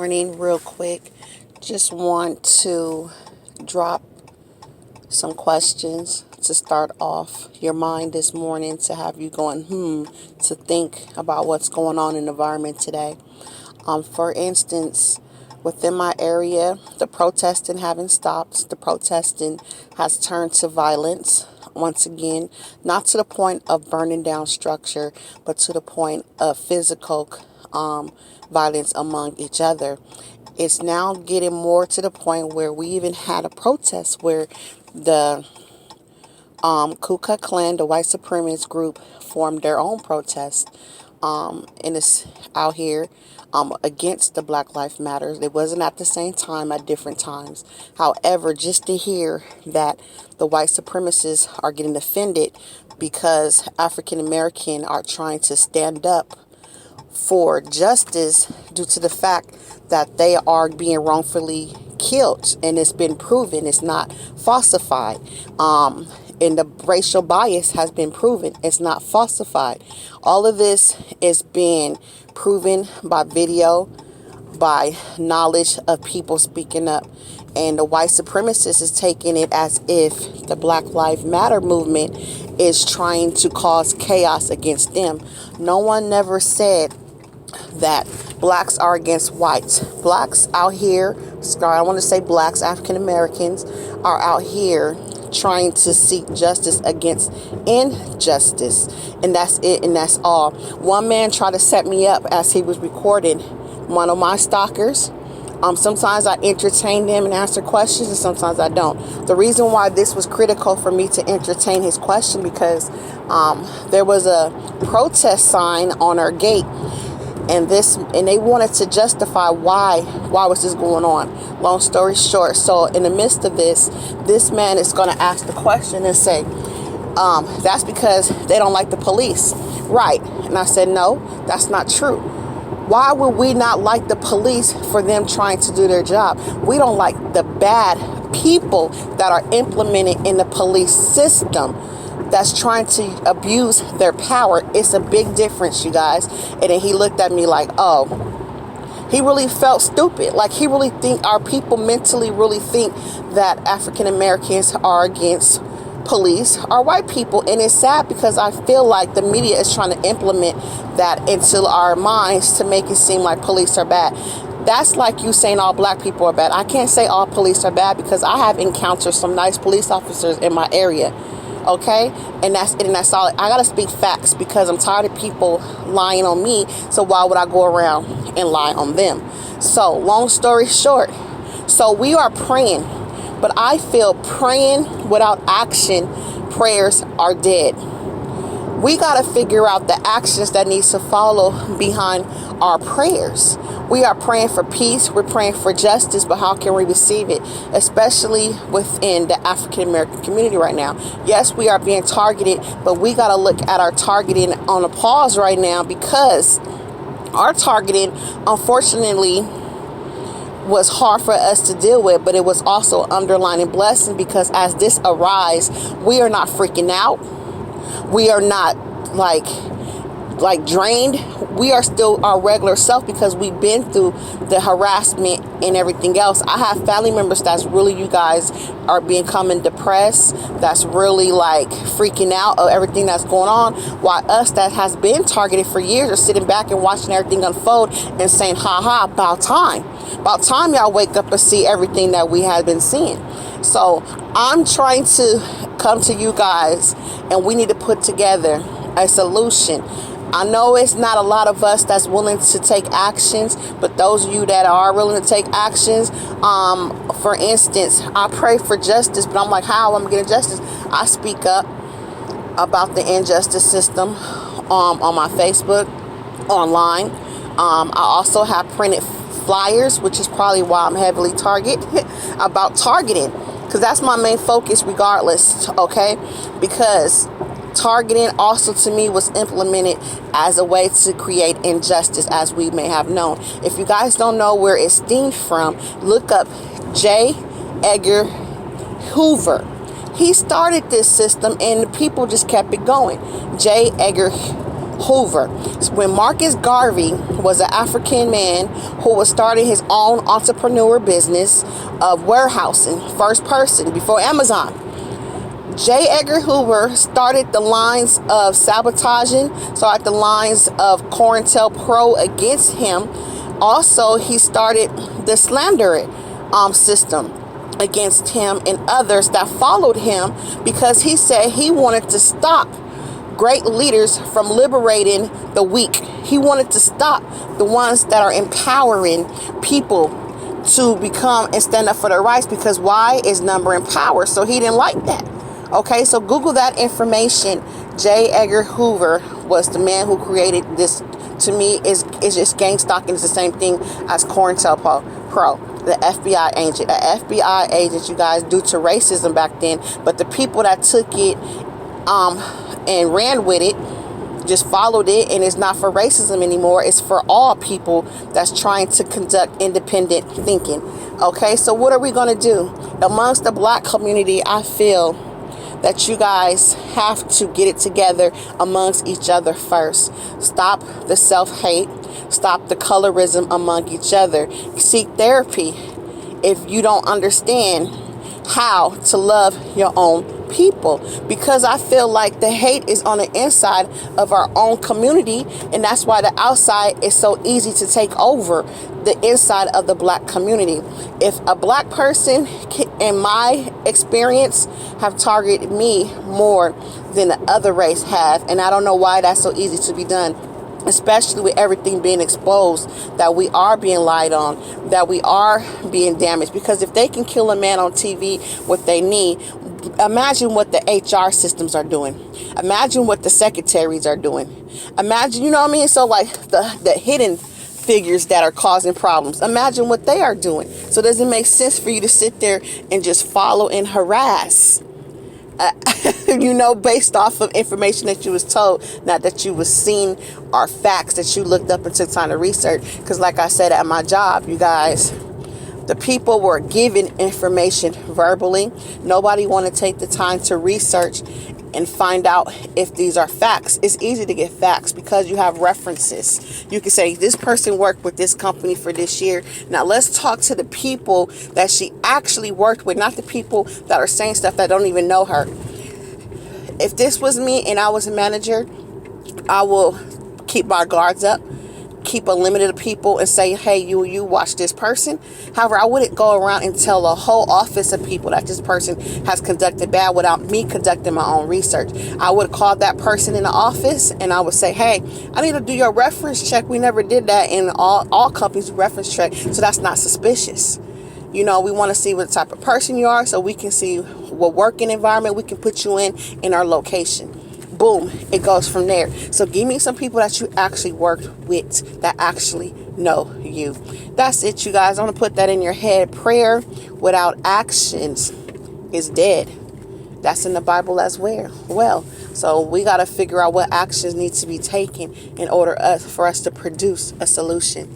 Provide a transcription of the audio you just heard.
morning, real quick. Just want to drop some questions to start off your mind this morning, to have you going, to think about what's going on in the environment today. For instance, within my area, the protesting haven't stopped. The protesting has turned to violence once again, not to the point of burning down structure, but to the point of physical violence among each other. It's now getting more to the point where we even had a protest where the Ku Klux Klan, the white supremacist group, formed their own protest. And it's out here against the Black Lives Matter. It wasn't at the same time, at different times. However, just to hear that the white supremacists are getting offended because African American are trying to stand up for justice due to the fact that they are being wrongfully killed, and it's been proven, it's not falsified. And the racial bias has been proven, it's not falsified. All of this is being proven by video, by knowledge of people speaking up. And the white supremacists is taking it as if the Black Lives Matter movement is trying to cause chaos against them. No one never said that blacks are against whites. Blacks out here, I want to say blacks, African Americans, are out here trying to seek justice against injustice. And that's it, and that's all. One man tried to set me up as he was recording one of my stalkers. Sometimes I entertain them and answer questions, and sometimes I don't. The reason why this was critical for me to entertain his question, because there was a protest sign on our gate, and they wanted to justify why was this going on. Long story short, so in the midst of this man is going to ask the question and say, that's because they don't like the police, right? And I said, no, that's not true. Why would we not like the police for them trying to do their job? We don't like the bad people that are implemented in the police system that's trying to abuse their power. It's a big difference, you guys. And then he looked at me like, oh, he really felt stupid. Like, he really think our people mentally really think that African Americans are against police are white people. And it's sad because I feel like the media is trying to implement that into our minds to make it seem like police are bad. That's like you saying all black people are bad. I can't say all police are bad because I have encountered some nice police officers in my area. Okay, and that's it, and that's all. I gotta speak facts because I'm tired of people lying on me. So why would I go around and lie on them? So long story short, so we are praying, but I feel praying without action, prayers are dead. We got to figure out the actions that needs to follow behind our prayers. We are praying for peace. We're praying for justice, but how can we receive it? Especially within the African American community right now. Yes, we are being targeted, but we got to look at our targeting on a pause right now, because our targeting, unfortunately, was hard for us to deal with, but it was also underlining blessing, because as this arise, we are not freaking out. We are not like drained. We are still our regular self because we've been through the harassment and everything else. I have family members that's really, you guys, are becoming depressed, that's really like freaking out of everything that's going on, while us that has been targeted for years are sitting back and watching everything unfold and saying, about time y'all wake up and see everything that we have been seeing. So I'm trying to come to you guys, and we need to put together a solution. I know it's not a lot of us that's willing to take actions, but those of you that are willing to take actions, for instance, I pray for justice, but I'm like, how am I getting justice? I speak up about the injustice system on my Facebook, online. I also have printed flyers, which is probably why I'm heavily targeted about targeting, because that's my main focus regardless, okay? Because targeting also to me was implemented as a way to create injustice, as we may have known. If you guys don't know where it stemmed from, look up J. Edgar Hoover. He started this system and the people just kept it going. J. Edgar Hoover. When Marcus Garvey was an African man who was starting his own entrepreneur business of warehousing, first person before Amazon. J. Edgar Hoover started the lines of sabotaging, started the lines of COINTELPRO against him. Also, he started the slander system against him and others that followed him, because he said he wanted to stop great leaders from liberating the weak. He wanted to stop the ones that are empowering people to become and stand up for their rights, because why is number and power? So he didn't like that. Okay, so Google that information. J. Edgar Hoover was the man who created this. To me, is just gang stalking. It's the same thing as COINTELPRO, the FBI agent. An FBI agent, you guys, due to racism back then, but the people that took it and ran with it, just followed it, and it's not for racism anymore. It's for all people that's trying to conduct independent thinking. Okay, so what are we going to do? Amongst the black community, I feel that you guys have to get it together amongst each other first. Stop the self-hate. Stop the colorism among each other. Seek therapy if you don't understand how to love your own people, because I feel like the hate is on the inside of our own community, and that's why the outside is so easy to take over the inside of the black community. If a black person, in my experience, have targeted me more than the other race have, and I don't know why that's so easy to be done, especially with everything being exposed, that we are being lied on, that we are being damaged. Because if they can kill a man on TV with their knee, imagine what the HR systems are doing. Imagine what the secretaries are doing. Imagine, you know what I mean? So like the hidden figures that are causing problems, imagine what they are doing. So does it make sense for you to sit there and just follow and harass? Based off of information that you was told, not that you was seen, or facts that you looked up and took time to research. Because like I said, at my job, you guys, the people were given information verbally. Nobody wanted to take the time to research and find out if these are facts. It's easy to get facts because you have references. You can say, this person worked with this company for this year. Now let's talk to the people that she actually worked with, not the people that are saying stuff that don't even know her. If this was me and I was a manager, I will keep my guards up, keep a limit of people, and say, hey, you watch this person. However, I wouldn't go around and tell a whole office of people that this person has conducted bad without me conducting my own research. I would call that person in the office and I would say, hey, I need to do your reference check. We never did that in all companies, do reference check, so that's not suspicious. We want to see what type of person you are, so we can see what working environment we can put you in our location. Boom, it goes from there. So give me some people that you actually worked with that actually know you. That's it, you guys. I want to put that in your head. Prayer without actions is dead. That's in the Bible as well. So we got to figure out what actions need to be taken in order for us to produce a solution.